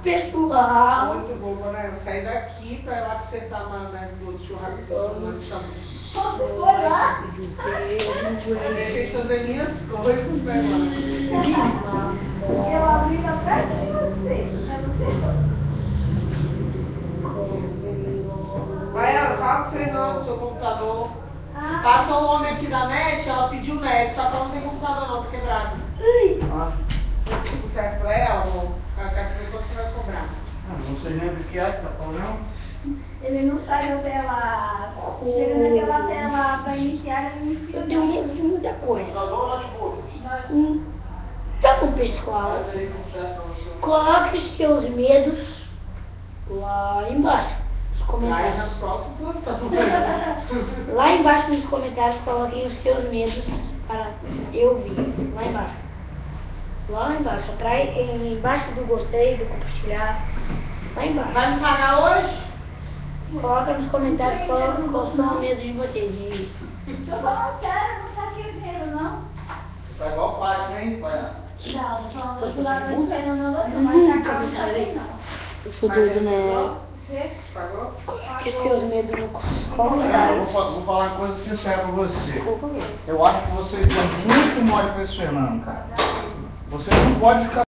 pessoal. Muito boa, né? Eu saí daqui pra ir lá pra você estar no churrasco. Você foi lá? Deixei fazer minhas coisas, né, mano? Eu abri na perto de você. É você? Maiara, fala com o Fernando do seu computador. Passou um homem aqui da net, ela pediu net, só que ela não tem computador não, tá quebrado. Se você serve pra ela, amor, ela quer saber quanto você vai cobrar. Não sei nem o que é, tá falando? Ele não sai da tela. Chega naquela tela pra iniciar, ele inicia. Eu tenho medo de muita coisa. Computador ou notebook? Então, pessoal, coloque os seus medos lá embaixo nos Aí comentários. nas próximas, tá tudo bem. Lá embaixo nos comentários, coloquem os seus medos para eu ver. Lá embaixo. Lá embaixo. Atrás, embaixo do gostei, do compartilhar. Lá embaixo. Vai me pagar hoje? Coloca nos comentários qual são os medos de vocês. Tô falando sério, não saquei o dinheiro, não. Tá igual o pai, hein, pai? Não, tô falando do lado do dinheiro, não, mas sacar não saquei, não. Eu sou doido, né? Pagou? Coloque seus medos nos Cara, comentários. vou falar uma coisa sincera pra você. Por favor. Eu acho que você está muito mole com esse Fernando, cara. Você não pode ficar